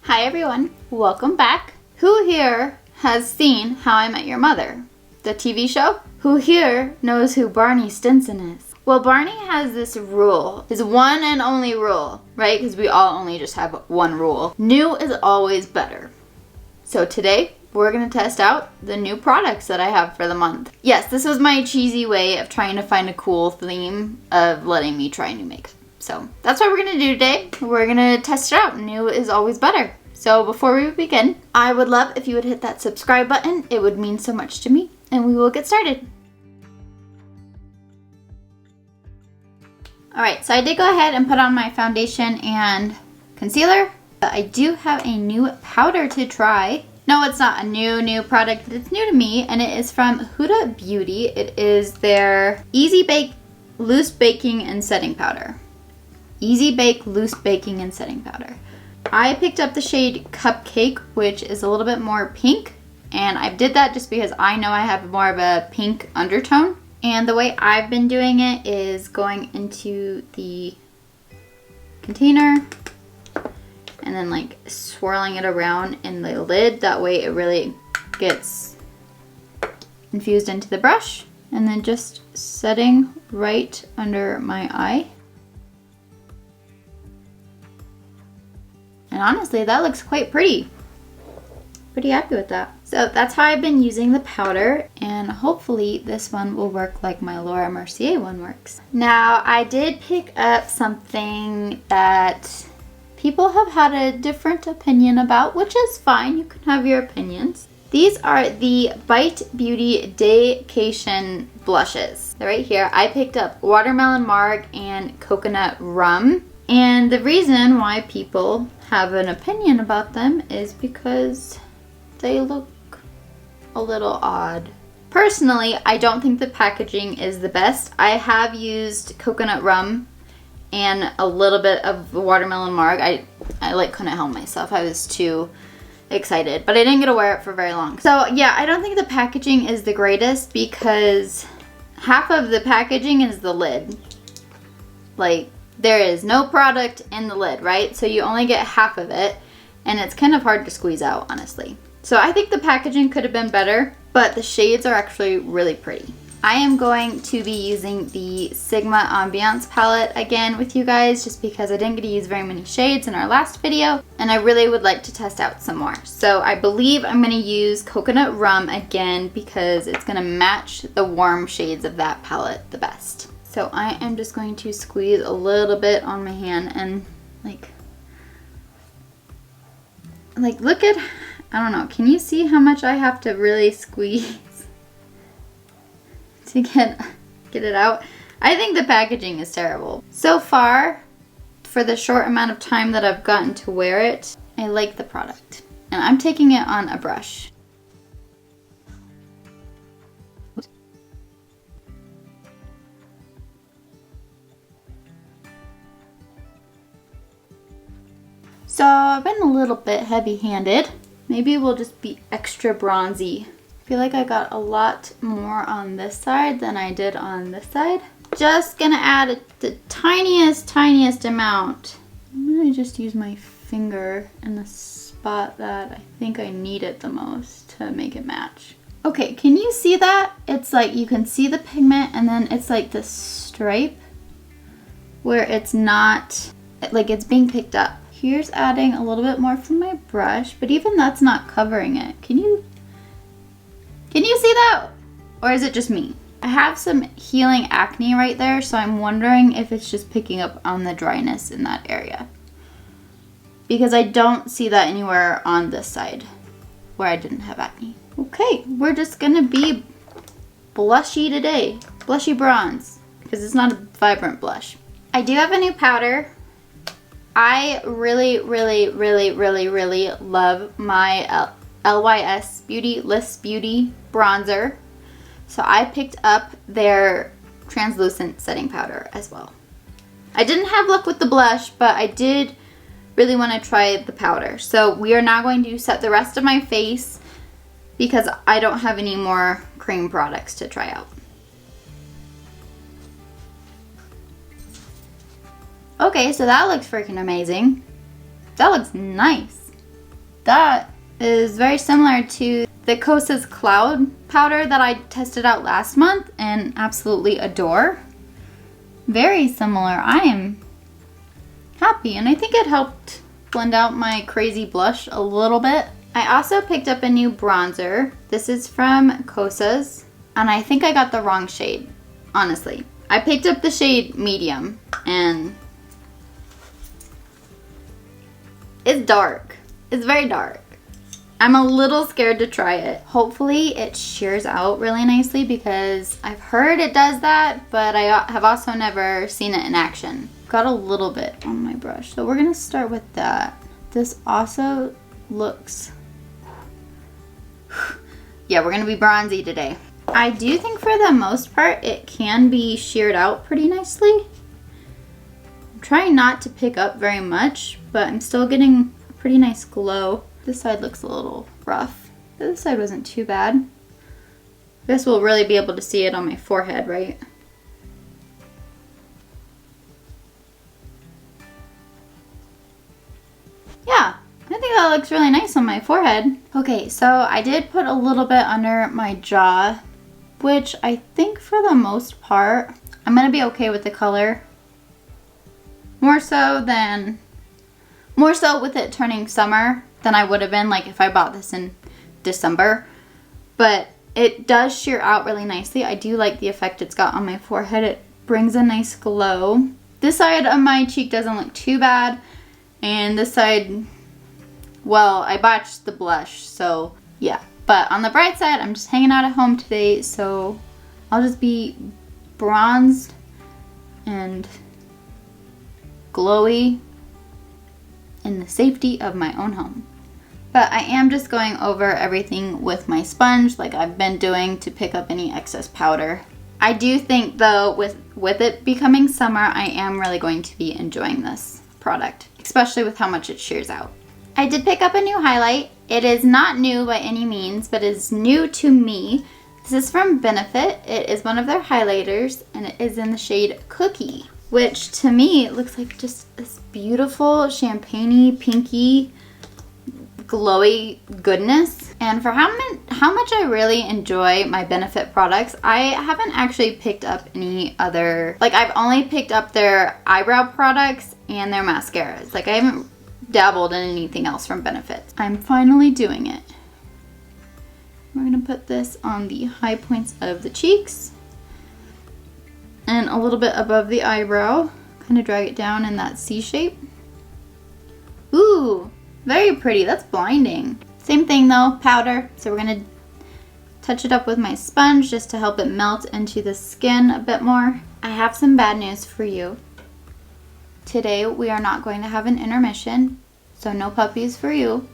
Hi everyone, welcome back. Who here has seen How I Met Your Mother, the TV show? Who here knows who Barney Stinson is? Well, Barney has this rule, his one and only rule, right? Because we all only just have one rule. New is always better. So today, we're going to test out the new products that I have for the month. Yes, this was my cheesy way of trying to find a cool theme of letting me try new makeup. So that's what we're going to do today. We're going to test it out. New is always better. So before we begin, I would love if you would hit that subscribe button. It would mean so much to me, and we will get started. Alright, so I did go ahead and put on my foundation and concealer. But I do have a new powder to try. No, it's not a new product, but it's new to me, and it is from Huda Beauty. It is their Easy Bake Loose Baking and Setting Powder. Easy Bake Loose Baking and Setting Powder. I picked up the shade Cupcake, which is a little bit more pink, and I did that just because I know I have more of a pink undertone. And the way I've been doing it is going into the container and then like swirling it around in the lid. That way it really gets infused into the brush, and then just setting right under my eye. And honestly, that looks quite pretty. Pretty happy with that. So that's how I've been using the powder, and hopefully this one will work like my Laura Mercier one works. Now, I did pick up something that people have had a different opinion about, which is fine. You can have your opinions. These are the Bite Beauty Daycation blushes. They're right here. I picked up Watermelon Marg and Coconut Rum. And the reason why people have an opinion about them is because they look a little odd. Personally, I don't think the packaging is the best. I have used Coconut Rum and a little bit of Watermelon Marg. I like couldn't help myself. I was too excited, but I didn't get to wear it for very long. So yeah, I don't think the packaging is the greatest because half of the packaging is the lid. Like, there is no product in the lid, right? So you only get half of it, and it's kind of hard to squeeze out, honestly. So I think the packaging could have been better, but the shades are actually really pretty. I am going to be using the Sigma Ambiance palette again with you guys, just because I didn't get to use very many shades in our last video, and I really would like to test out some more. So I believe I'm going to use Coconut Rum again because it's going to match the warm shades of that palette the best. So I am just going to squeeze a little bit on my hand and like look at, I don't know, can you see how much I have to really squeeze to get it out? I think the packaging is terrible. So far, for the short amount of time that I've gotten to wear it, I like the product. And I'm taking it on a brush. So I've been a little bit heavy-handed. Maybe we'll just be extra bronzy. I feel like I got a lot more on this side than I did on this side. Just gonna add the tiniest amount. I'm gonna just use my finger in the spot that I think I need it the most to make it match. Okay, can you see that? It's like you can see the pigment, and then it's like this stripe where it's not, like it's being picked up. Here's adding a little bit more from my brush, but even that's not covering it. Can you see that? Or is it just me? I have some healing acne right there, so I'm wondering if it's just picking up on the dryness in that area. Because I don't see that anywhere on this side where I didn't have acne. Okay, we're just gonna be blushy today. Blushy bronze, because it's not a vibrant blush. I do have a new powder. I really love my LYS Beauty List Beauty bronzer. So I picked up their translucent setting powder as well. I didn't have luck with the blush, but I did really want to try the powder. So we are now going to set the rest of my face because I don't have any more cream products to try out. Okay, so that looks freaking amazing. That looks nice. that is very similar to the Kosas Cloud powder that I tested out last month and absolutely adore. Very similar. I am happy, and I think it helped blend out my crazy blush a little bit. I also picked up a new bronzer. This is from Kosas, and I think I got the wrong shade, honestly. I picked up the shade medium, and it's dark. It's very dark. I'm a little scared to try it. Hopefully it shears out really nicely because I've heard it does that, but I have also never seen it in action. Got a little bit on my brush, so we're gonna start with that. This also looks, yeah, we're gonna be bronzy today. I do think for the most part it can be sheared out pretty nicely. I'm trying not to pick up very much, but I'm still getting a pretty nice glow. This side looks a little rough. This side wasn't too bad. I guess we'll really be able to see it on my forehead, right? Yeah, I think that looks really nice on my forehead. Okay, so I did put a little bit under my jaw, which I think for the most part, I'm gonna be okay with the color. More so with it turning summer than I would have been like if I bought this in December. But it does sheer out really nicely. I do like the effect it's got on my forehead. It brings a nice glow. This side of my cheek doesn't look too bad. And this side, well, I botched the blush, so yeah. But on the bright side, I'm just hanging out at home today, so I'll just be bronzed and glowy in the safety of my own home. But I am just going over everything with my sponge like I've been doing to pick up any excess powder. I do think though with it becoming summer, I am really going to be enjoying this product, especially with how much it shears out. I did pick up a new highlight. It is not new by any means, but is new to me. This is from Benefit. It is one of their highlighters, and it is in the shade Cookie, which to me looks like just this beautiful champagne-y, pinky, glowy goodness. And for how much I really enjoy my Benefit products, I haven't actually picked up any other, like I've only picked up their eyebrow products and their mascaras. Like I haven't dabbled in anything else from Benefit. I'm finally doing it. We're gonna put this on the high points of the cheeks and a little bit above the eyebrow. Kind of drag it down in that C shape. Ooh, very pretty. That's blinding. Same thing though, powder. So we're gonna touch it up with my sponge just to help it melt into the skin a bit more. I have some bad news for you. Today we are not going to have an intermission, so no puppies for you.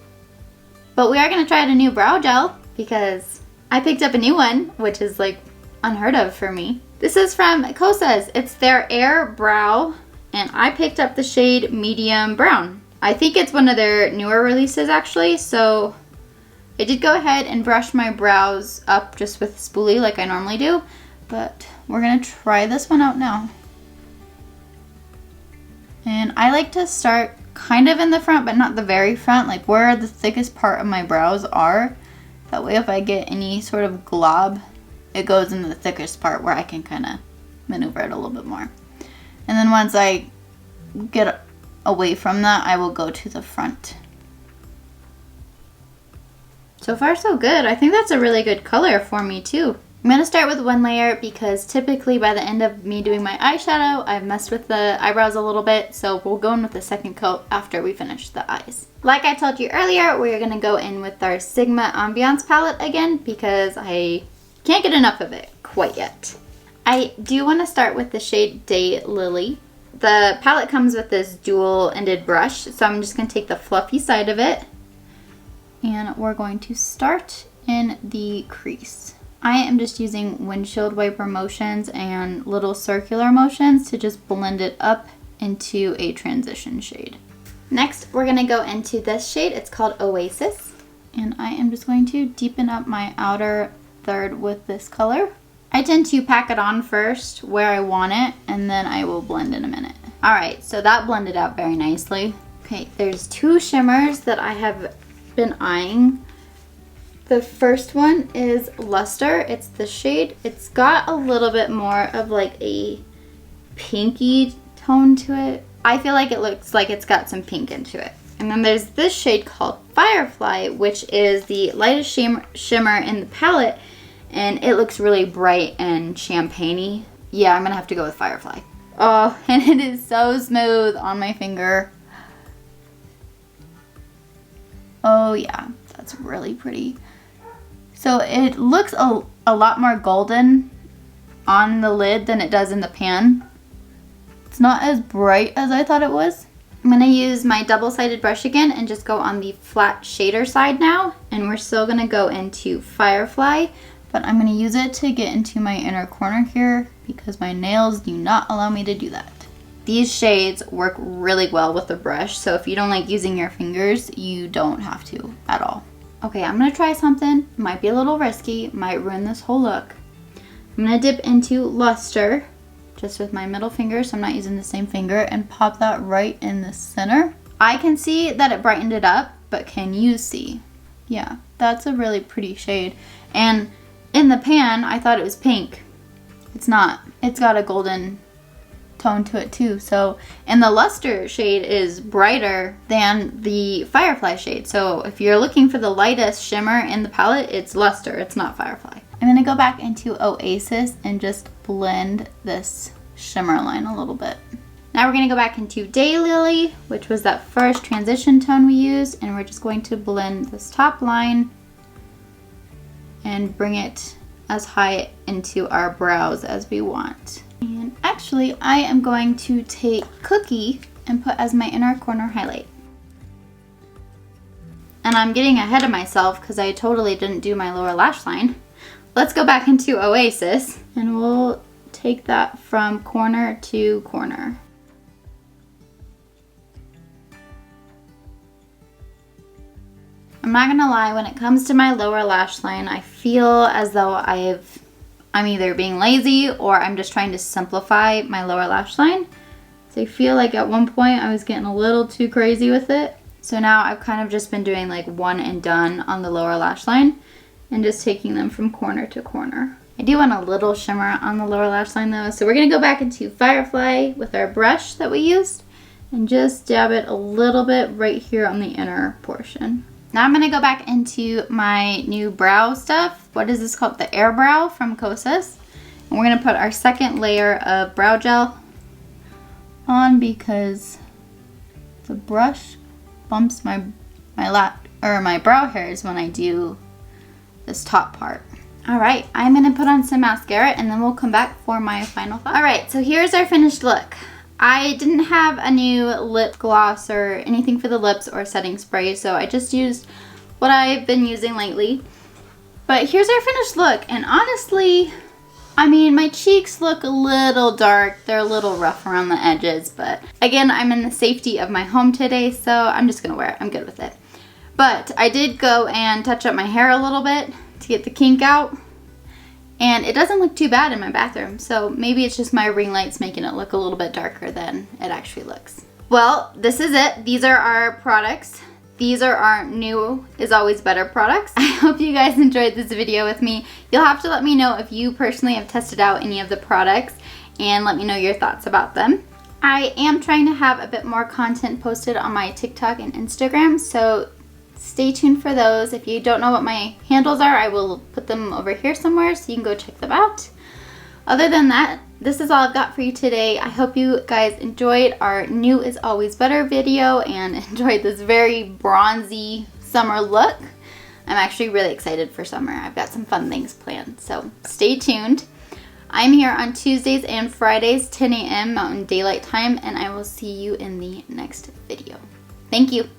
But we are going to try out a new brow gel because I picked up a new one, which is like unheard of for me. This is from Kosas. It's their Air Brow, and I picked up the shade Medium Brown. I think it's one of their newer releases actually, so I did go ahead and brush my brows up just with a spoolie like I normally do, but we're going to try this one out now. And I like to start kind of in the front, but not the very front, like where the thickest part of my brows are. That way if I get any sort of glob, it goes into the thickest part where I can kind of maneuver it a little bit more. And then once I get away from that, I will go to the front. So far so good. I think that's a really good color for me too. I'm going to start with one layer because typically by the end of me doing my eyeshadow, I've messed with the eyebrows a little bit, so we'll go in with the second coat after we finish the eyes. Like I told you earlier, we're going to go in with our Sigma Ambiance palette again because I can't get enough of it quite yet. I do want to start with the shade Day Lily. The palette comes with this dual-ended brush, so I'm just going to take the fluffy side of it and we're going to start in the crease. I am just using windshield wiper motions and little circular motions to just blend it up into a transition shade. Next, we're going to go into this shade. It's called Oasis. And I am just going to deepen up my outer third with this color. I tend to pack it on first where I want it, and then I will blend in a minute. All right, so that blended out very nicely. Okay, there's two shimmers that I have been eyeing. The first one is Luster. It's the shade. It's got a little bit more of like a pinky tone to it. I feel like it looks like it's got some pink into it. And then there's this shade called Firefly, which is the lightest shimmer in the palette, and it looks really bright and champagne-y. Yeah, I'm gonna have to go with Firefly. Oh, and it is so smooth on my finger. Oh yeah, that's really pretty. So it looks a lot more golden on the lid than it does in the pan. It's not as bright as I thought it was. I'm gonna use my double-sided brush again and just go on the flat shader side now. And we're still gonna go into Firefly, but I'm gonna use it to get into my inner corner here because my nails do not allow me to do that. These shades work really well with the brush, so if you don't like using your fingers, you don't have to at all. Okay, I'm gonna try something. Might be a little risky, might ruin this whole look. I'm gonna dip into Luster, just with my middle finger, so I'm not using the same finger, and pop that right in the center. I can see that it brightened it up, but can you see? Yeah, that's a really pretty shade. And in the pan, I thought it was pink. It's not. It's got a golden tone to it too. So, and the Luster shade is brighter than the Firefly shade. So if you're looking for the lightest shimmer in the palette, it's Luster, it's not Firefly. I'm gonna go back into Oasis and just blend this shimmer line a little bit. Now we're gonna go back into Daylily, which was that first transition tone we used, and we're just going to blend this top line and bring it as high into our brows as we want. And actually, I am going to take Cookie and put as my inner corner highlight. And I'm getting ahead of myself because I totally didn't do my lower lash line. Let's go back into Oasis and we'll take that from corner to corner. I'm not gonna lie, when it comes to my lower lash line, I feel as though I'm either being lazy or I'm just trying to simplify my lower lash line. So I feel like at one point I was getting a little too crazy with it. So now I've kind of just been doing like one and done on the lower lash line and just taking them from corner to corner. I do want a little shimmer on the lower lash line though. So we're gonna go back into Firefly with our brush that we used and just dab it a little bit right here on the inner portion. Now I'm gonna go back into my new brow stuff. What is this called? The Air Brow from Kosas. And we're gonna put our second layer of brow gel on because the brush bumps my brow hairs when I do this top part. All right, I'm gonna put on some mascara and then we'll come back for my final thought. All right, so here's our finished look. I didn't have a new lip gloss or anything for the lips or setting spray, so I just used what I've been using lately. But here's our finished look, and honestly, I mean, my cheeks look a little dark. They're a little rough around the edges, but again, I'm in the safety of my home today, so I'm just gonna wear it. I'm good with it. But I did go and touch up my hair a little bit to get the kink out. And it doesn't look too bad in my bathroom, so maybe it's just my ring lights making it look a little bit darker than it actually looks. Well, this is it. These are our products. These are our new is always better products. I hope you guys enjoyed this video with me. You'll have to let me know if you personally have tested out any of the products and let me know your thoughts about them. I am trying to have a bit more content posted on my TikTok and Instagram, so stay tuned for those. If you don't know what my handles are, I will put them over here somewhere so you can go check them out. Other than that, this is all I've got for you today. I hope you guys enjoyed our new is always better video and enjoyed this very bronzy summer look. I'm actually really excited for summer. I've got some fun things planned, so stay tuned. I'm here on Tuesdays and Fridays, 10 a.m. Mountain Daylight Time, and I will see you in the next video. Thank you.